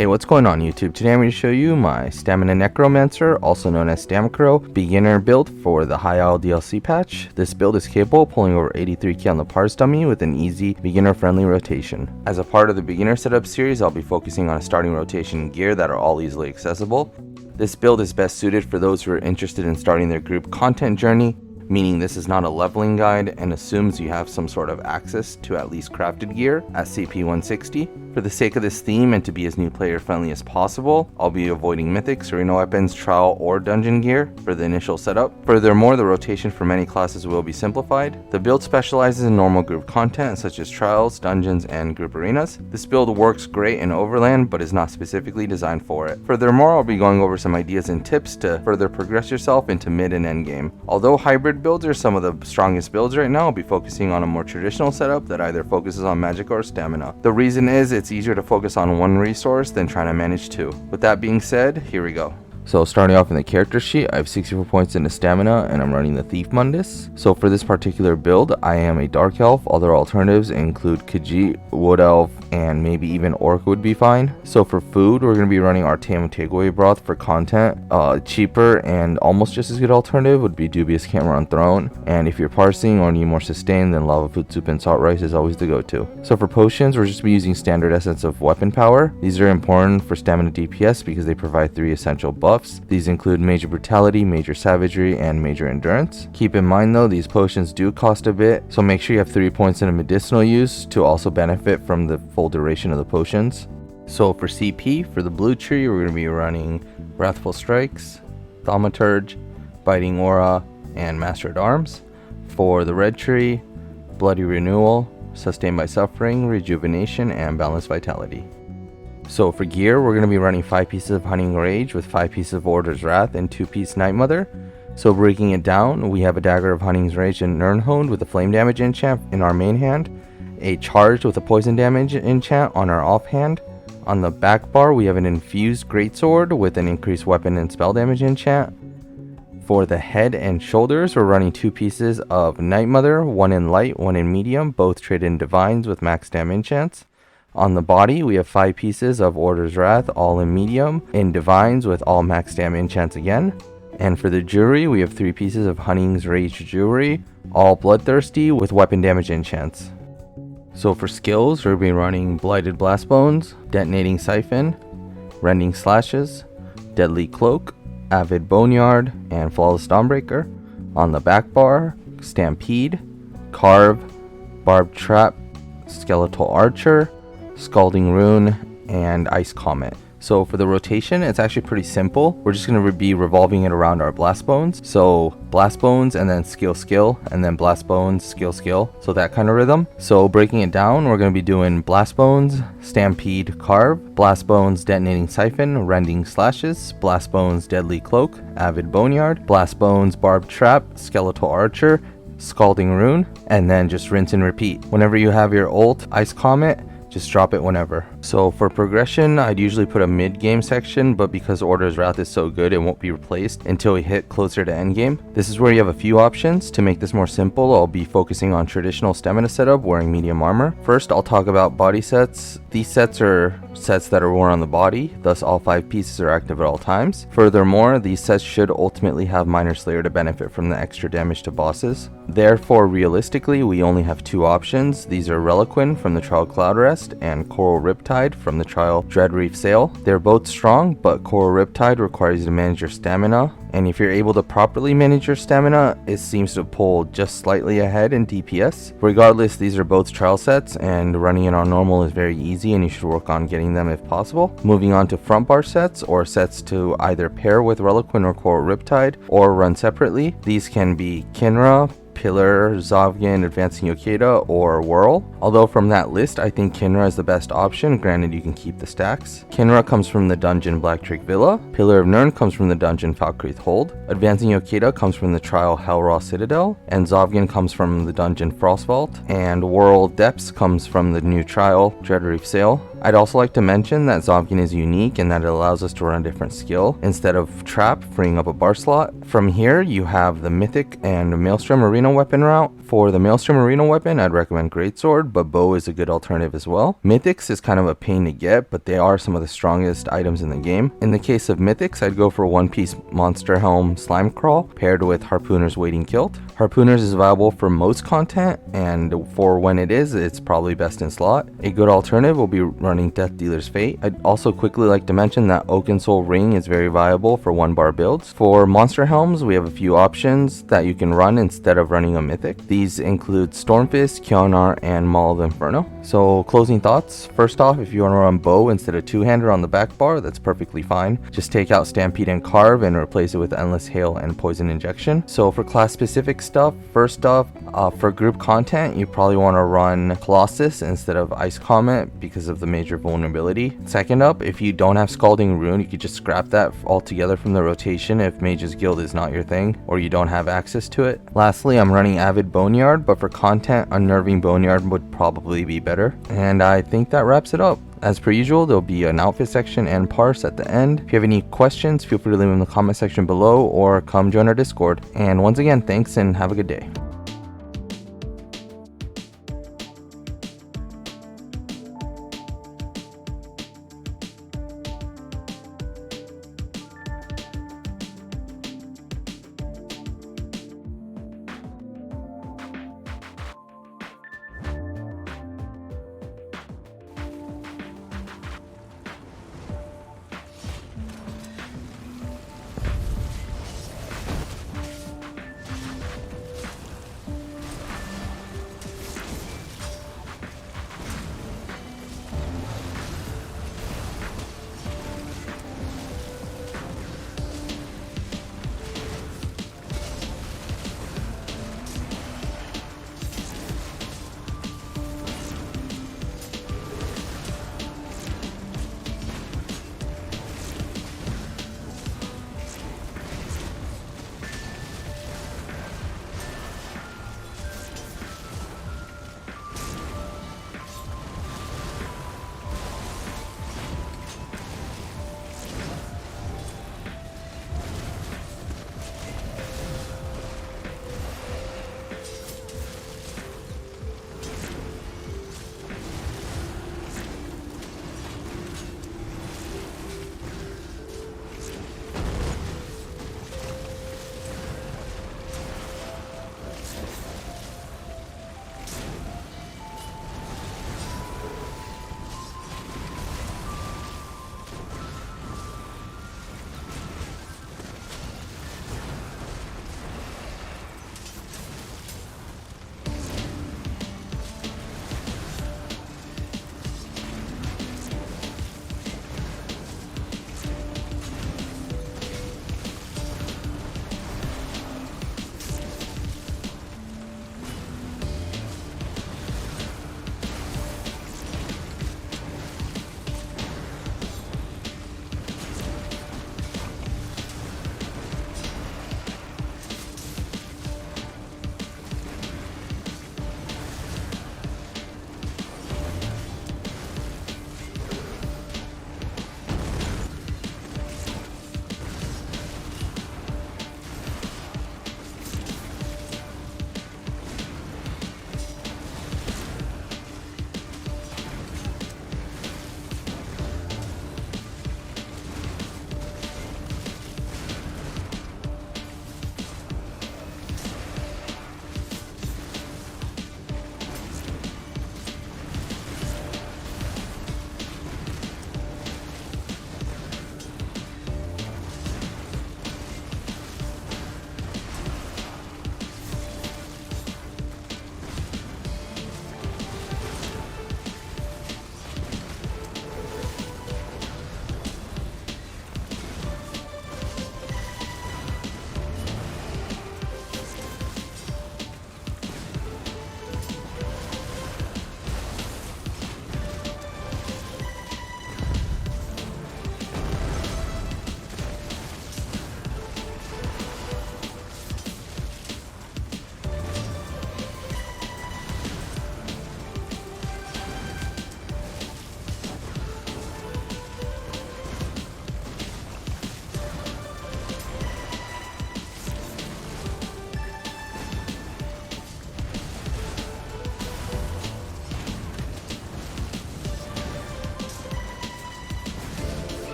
Hey, what's going on YouTube? Today I'm going to show you my Stamina Necromancer, also known as StamCro, beginner build for the High Isle DLC patch. This build is capable of pulling over 83k on the parse dummy with an easy beginner friendly rotation. As a part of the beginner setup series, I'll be focusing on a starting rotation gear that are all easily accessible. This build is best suited for those who are interested in starting their group content journey, meaning this is not a leveling guide and assumes you have some sort of access to at least crafted gear at CP 160. For the sake of this theme and to be as new player friendly as possible, I'll be avoiding mythics, arena weapons, trial, or dungeon gear for the initial setup. Furthermore, the rotation for many classes will be simplified. The build specializes in normal group content such as trials, dungeons, and group arenas. This build works great in overland but is not specifically designed for it. Furthermore, I'll be going over some ideas and tips to further progress yourself into mid and end game. Although hybrid builds are some of the strongest builds right now, I'll be focusing on a more traditional setup that either focuses on magic or stamina. The reason is it's easier to focus on one resource than trying to manage two. With that being said, here we go. So starting off in the character sheet, I have 64 points into stamina and I'm running the Thief Mundus. So for this particular build, I am a Dark Elf. Other alternatives include Khajiit, Wood Elf, and maybe even Orc would be fine. So for food, we're going to be running Artaeum Takeaway Broth for content. Cheaper and almost just as good alternative would be Dubious Camera on Throne. And if you're parsing or need more sustain, then Lava Food Soup and Salt Rice is always the go-to. So for potions, we're just be using standard essence of weapon power. These are important for stamina DPS because they provide 3 essential buffs. These include Major Brutality, Major Savagery, and Major Endurance. Keep in mind though, these potions do cost a bit, so make sure you have 3 points in a medicinal use to also benefit from the full duration of the potions. So for CP, for the blue tree, we're going to be running Wrathful Strikes, Thaumaturge, Biting Aura, and Master at Arms. For the red tree, Bloody Renewal, Sustained by Suffering, Rejuvenation, and Balanced Vitality. So for gear, we're going to be running 5 pieces of Hunting Rage with 5 pieces of Order's Wrath and 2-piece Night Mother. So breaking it down, we have a Dagger of Hunting's Rage and Nirnhoned with a Flame Damage enchant in our main hand, a Charged with a Poison Damage enchant on our offhand. On the back bar, we have an Infused Greatsword with an increased weapon and spell damage enchant. For the head and shoulders, we're running 2 pieces of Night Mother, 1 in light, 1 in medium, both traded in Divines with max dam enchants. On the body, we have 5 pieces of Order's Wrath, all in medium, in Divines with all max dam enchants again. And for the jewelry, we have 3 pieces of Hunting's Rage jewelry, all bloodthirsty with weapon damage enchants. So for skills, we'll be running Blighted Blastbones, Detonating Siphon, Rending Slashes, Deadly Cloak, Avid Boneyard, and Flawless Dawnbreaker. On the back bar, Stampede, Carve, Barbed Trap, Skeletal Archer, Scalding Rune, and Ice Comet. So for the rotation, it's actually pretty simple. We're just going to be revolving it around our Blast Bones. So Blast Bones and then skill, and then Blast Bones, skill. So that kind of rhythm. So breaking it down, we're going to be doing Blast Bones, Stampede, Carve, Blast Bones, Detonating Siphon, Rending Slashes, Blast Bones, Deadly Cloak, Avid Boneyard, Blast Bones, Barbed Trap, Skeletal Archer, Scalding Rune, and then just rinse and repeat. Whenever you have your ult, Ice Comet, just drop it whenever. So for progression, I'd usually put a mid-game section, but because Order's Wrath is so good, it won't be replaced until we hit closer to endgame. This is where you have a few options. To make this more simple, I'll be focusing on traditional stamina setup, wearing medium armor. First, I'll talk about body sets. These sets are sets that are worn on the body, thus all 5 pieces are active at all times. Furthermore, these sets should ultimately have Minor Slayer to benefit from the extra damage to bosses. Therefore, realistically, we only have 2 options. These are Reliquin from the Trial Cloud Rest and Coral Riptide from the Trial Dread Reef Sail. They're both strong, but Coral Riptide requires you to manage your stamina, and if you're able to properly manage your stamina, it seems to pull just slightly ahead in DPS. Regardless, these are both trial sets, and running it on normal is very easy, and you should work on getting them if possible. Moving on to front bar sets, or sets to either pair with Reliquin or Coral Riptide, or run separately. These can be Kinra, Pillar, Zovgan, Advancing Yokeda, or Whirl. Although from that list, I think Kinra is the best option, granted you can keep the stacks. Kinra comes from the dungeon Black Drake Villa, Pillar of Nirn comes from the dungeon Falkreath Hold, Advancing Yokeda comes from the trial Hellraw Citadel, and Zovgan comes from the dungeon Frostvault, and Whirl Depths comes from the new trial Dread Reef Sail. I'd also like to mention that Zomkin is unique in that it allows us to run a different skill instead of Trap, freeing up a bar slot. From here, you have the Mythic and Maelstrom Arena weapon route. For the Maelstrom Arena weapon, I'd recommend Greatsword, but Bow is a good alternative as well. Mythics is kind of a pain to get, but they are some of the strongest items in the game. In the case of Mythics, I'd go for One Piece Monster Helm Slime Crawl paired with Harpooner's Wading Kilt. Harpooner's is viable for most content, and for when it is, it's probably best in slot. A good alternative will be running Death Dealer's Fate. I'd also quickly like to mention that Oakensoul Ring is very viable for 1-bar builds. For Monster Helms, we have a few options that you can run instead of running a Mythic. These include Stormfist, Kyonar, and Maul of Inferno. So closing thoughts, first off, if you want to run Bow instead of two-hander on the back bar, that's perfectly fine. Just take out Stampede and Carve and replace it with Endless Hail and Poison Injection. So for class specific stuff, first off, for group content, you probably want to run Colossus instead of Ice Comet because of the major vulnerability. Second up, if you don't have Scalding Rune, you could just scrap that altogether from the rotation if Mage's Guild is not your thing or you don't have access to it. Lastly, I'm running Avid Boneyard, but for content, Unnerving Boneyard would probably be better. And I think that wraps it up. As per usual, there'll be an outfit section and parse at the end. If you have any questions, feel free to leave them in the comment section below or come join our Discord. And once again, thanks and have a good day.